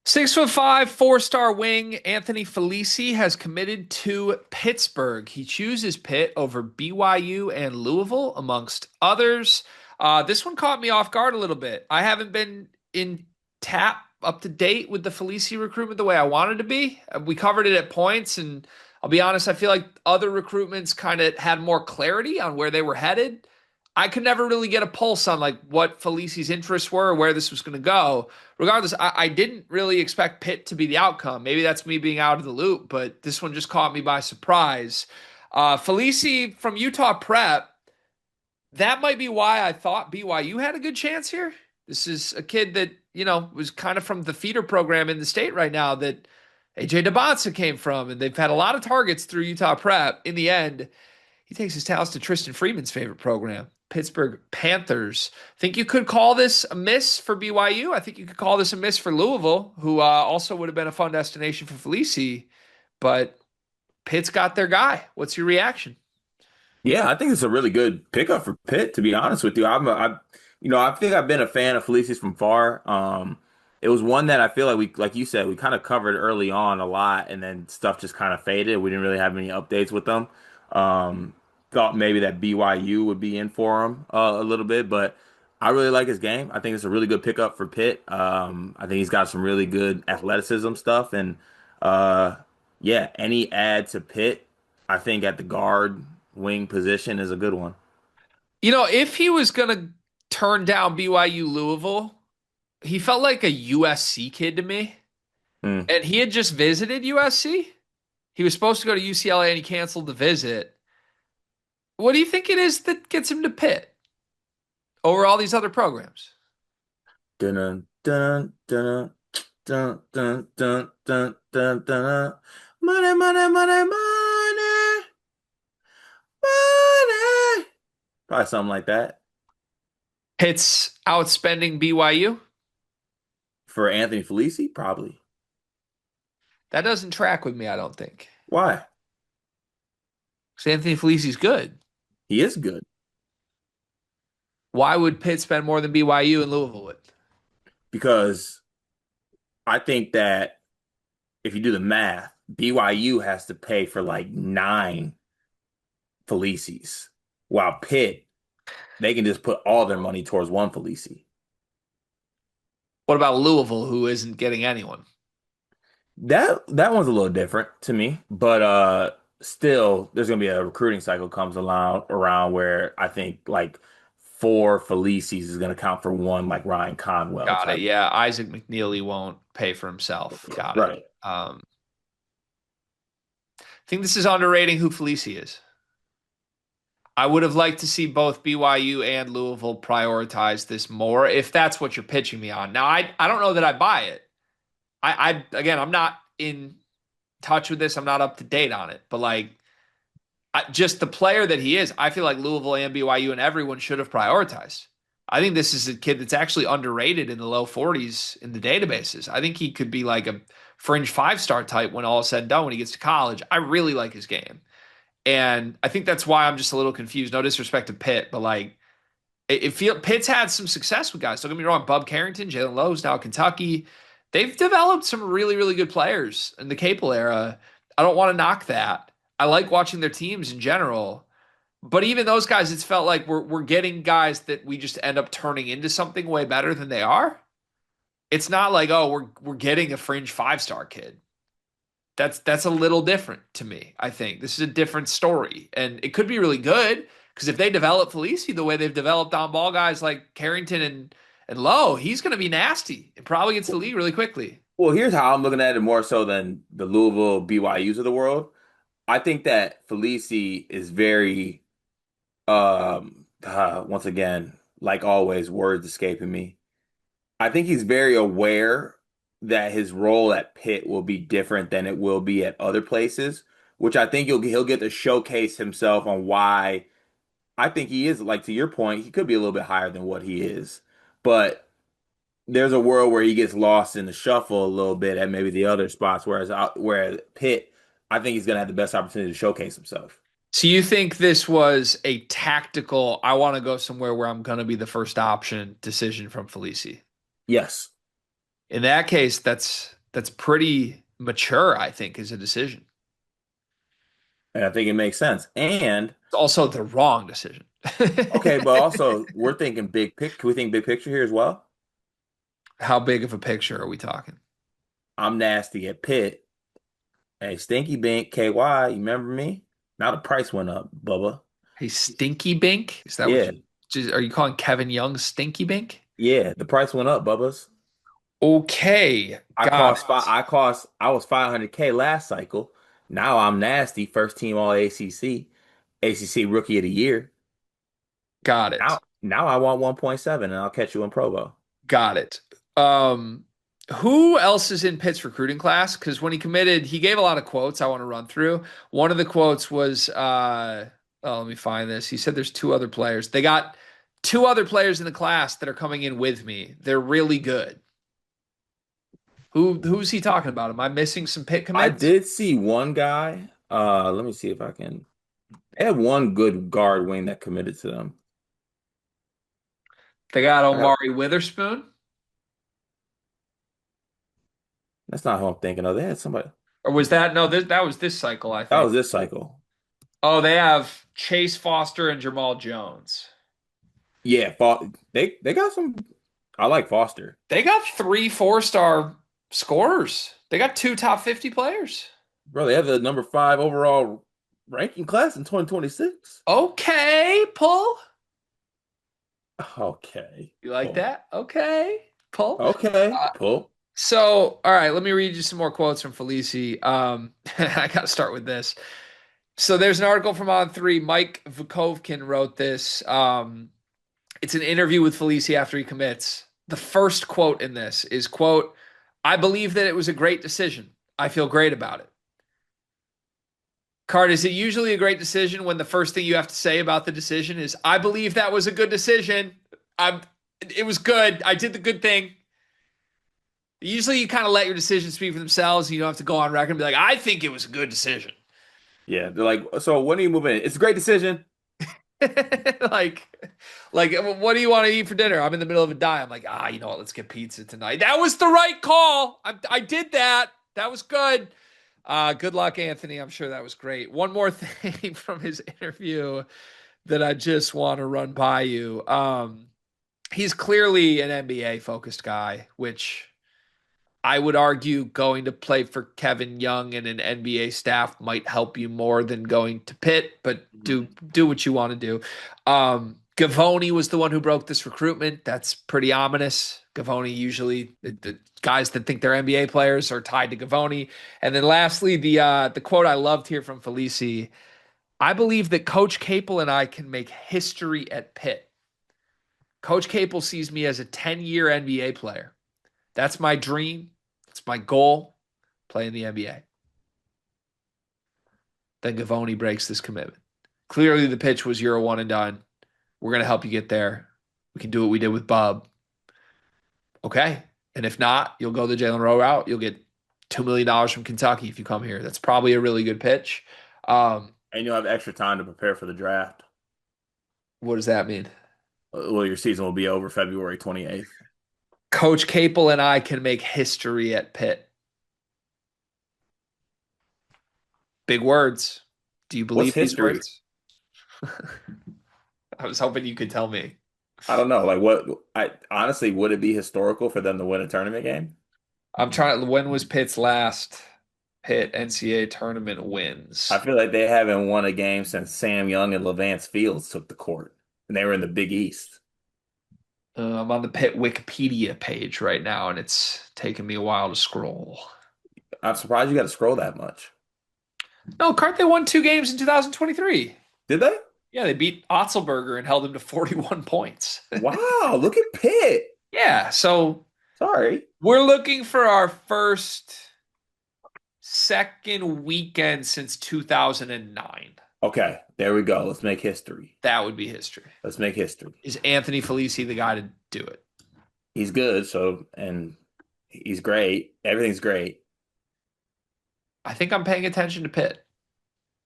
6'5", four-star wing Anthony Felesi has committed to Pittsburgh. He chooses Pitt over BYU and Louisville, amongst others. This one caught me off guard a little bit. I haven't been in tap up to date with the Felesi recruitment the way I wanted to be. We covered it at points, and I'll be honest, I feel like other recruitments kind of had more clarity on where they were headed. I could never really get a pulse on like what Felici's interests were or where this was going to go. Regardless, I didn't really expect Pitt to be the outcome. Maybe that's me being out of the loop, but this one just caught me by surprise. Felisi from Utah Prep, that might be why I thought BYU had a good chance here. This is a kid that, was kind of from the feeder program in the state right now that AJ DeBonsa came from, and they've had a lot of targets through Utah Prep. In the end, he takes his talents to Tristan Freeman's favorite program, Pittsburgh Panthers. Think you could call this a miss for BYU. I think you could call this a miss for Louisville, who also would have been a fun destination for Felisi. But Pitt's got their guy. What's your reaction? Yeah, I think it's a really good pickup for Pitt, to be honest with you. I think I've been a fan of Felicia's from far. It was one that I feel like like you said, we kind of covered early on a lot, and then stuff just kind of faded. We didn't really have any updates with them. Um, Thought maybe that BYU would be in for him a little bit, but I really like his game. I think it's a really good pickup for Pitt. I think he's got some really good athleticism stuff, and uh, yeah, any add to Pitt, I think at the guard wing position is a good one. If he was going to turn down BYU Louisville, he felt like a USC kid to me. Hmm. And he had just visited USC. He was supposed to go to UCLA and he canceled the visit. What do you think it is that gets him to Pitt over all these other programs? Dun dun dun dun dun dun dun dun dun. Money, money, money, money, money. Probably something like that Pitt's outspending BYU? for Anthony Felisi, probably. That doesn't track with me, I don't think. Why? Because Anthony Felisi's good. He is good Why would Pitt spend more than BYU and Louisville would? because I think that if you do the math, BYU has to pay for like nine Felicis, while Pitt they can just put all their money towards one Felisi. What about Louisville, who isn't getting anyone? That one's a little different to me, but still there's gonna be a recruiting cycle comes along around where I think like four Felices is gonna count for one like Ryan Conwell Got it. type. Yeah, Isaac McNeely won't pay for himself. Got it. Right. I think this is underrating who Felici is. I would have liked to see both BYU and Louisville prioritize this more if that's what you're pitching me on. Now, I don't know that I buy it. Again, I'm not in touch with this. I'm not up to date on it. But like, just the player that he is, I feel like Louisville and BYU and everyone should have prioritized. I think this is a kid that's actually underrated in the low 40s in the databases. I think he could be like a fringe five-star type when all is said and done when he gets to college. I really like his game. And I think that's why I'm just a little confused. No disrespect to Pitt, but like Pitt's had some success with guys. Don't get me wrong. Bub Carrington, Jalen Lowe's now at Kentucky. They've developed some really, really good players in the Capel era. I don't want to knock that. I like watching their teams in general. But even those guys, it's felt like we're getting guys that we just end up turning into something way better than they are. It's not like, oh, we're getting a fringe five-star kid. That's a little different to me, I think. This is a different story. And it could be really good because if they develop Felici the way they've developed on ball guys like Carrington and Lowe, he's going to be nasty. It probably gets to the league really quickly. Well, here's how I'm looking at it more so than the Louisville BYUs of the world. I think that Felici is very once again, like always, words escaping me. I think he's very aware that his role at Pitt will be different than it will be at other places, which I think he'll get to showcase himself on why I think he is, like to your point, he could be a little bit higher than what he is. But there's a world where he gets lost in the shuffle a little bit at maybe the other spots, whereas Pitt, I think he's gonna have the best opportunity to showcase himself. So you think this was a tactical, I want to go somewhere where I'm going to be the first option decision from Felici? Yes. In that case, that's that's pretty mature, I think, as a decision. And I think it makes sense. And It's also the wrong decision. okay, but also we're thinking big pic. Can we think big picture here as well? How big of a picture are we talking? I'm nasty at Pitt. Hey, Stinky Bink, KY, you remember me? Now the price went up, Bubba. Hey, Stinky Bink? Is that what Yeah, you are you calling Kevin Young Stinky Bink? yeah, the price went up, Bubba's. Okay, got it. I was 500K last cycle. Now I'm nasty, first team all ACC, ACC Rookie of the Year. Got it. Now I want 1.7 and I'll catch you in Provo. Got it. Um, who else is in Pitt's recruiting class? Because when he committed, he gave a lot of quotes I want to run through. One of the quotes was, oh, let me find this. He said there's two other players. They got two other players in the class that are coming in with me. They're really good. Who's he talking about? Am I missing some Pitt I commits? did see one guy. Let me see if I can. They had one good guard wing that committed to them. They got I got, Omari Witherspoon. that's not who I'm thinking of. They had somebody. Or was that no, that was this cycle, I That think. was this cycle. Oh, they have Chase Foster and Jamal Jones. Yeah, they got some. I like Foster. They got three 4-star scorers. They got two top 50 players. Bro, they have the number 5 overall ranking class in 2026. Okay, pull. Okay. You like Pull. that? Okay, pull. Okay. Uh, Pull. so, all right, let me read you some more quotes from Felisi. I got to start with this. So, there's an article from On3. Mike Vukovkin wrote this. It's an interview with Felisi after he commits. The first quote in this is, quote, I believe that it was a great decision. I feel great about it. Card, is it usually a great decision when the first thing you have to say about the decision is, I believe that was a good decision. It was good. I did the good thing. Usually you kind of let your decisions speak for themselves and you don't have to go on record and be like, I think it was a good decision. Yeah, they're like, so when are you moving in? It's a great decision. like, like, what do you want to eat for dinner? I'm in the middle of a diet. I'm like, you know what? Let's get pizza tonight. That was the right call. I did that. That was good. Good luck, Anthony. I'm sure that was great. One more thing from his interview that I just want to run by you. He's clearly an NBA focused guy, which I would argue going to play for Kevin Young and an NBA staff might help you more than going to Pitt, but Mhm. do what you want to do. Gavoni was the one who broke this recruitment. That's pretty ominous. Gavoni usually the guys that think they're NBA players are tied to Gavoni. And then lastly, the quote I loved here from Felisi. I believe that Coach Capel and I can make history at Pitt. Coach Capel sees me as a 10-year NBA player. That's my dream. That's my goal. Play in the NBA. Then Gavoni breaks this commitment. Clearly, the pitch was you're a one and done. We're going to help you get there. We can do what we did with Bub. Okay. And if not, you'll go the Jalen Rowe route. You'll get $2 million from Kentucky if you come here. That's probably a really good pitch. Um, And you'll have extra time to prepare for the draft. what does that mean? Well, your season will be over February 28th. Coach Capel and I can make history at Pitt. Big words. Do you What's believe these history? words? I was hoping you could tell me. I don't know. Like what I honestly would it be historical for them to win a tournament game? I'm trying to. When was Pitt's last Pitt NCAA tournament I wins? feel like they haven't won a game since Sam Young and Levance Fields took the court. And they were in the Big East. I'm on the Pitt Wikipedia page right now, and it's taking me a while to scroll. I'm surprised you got to scroll that much. No, Cart, they won two games in 2023. Did they? Yeah, they beat Otzelberger and held him to 41 points. Wow, look at Pitt. Yeah, so Sorry. we're looking for our second weekend since 2009. Okay, there we go. Let's make history. That would be history. Let's make history. Is Anthony Felesi the guy to do it? He's good, so and he's great. Everything's great. I think I'm paying attention to Pitt.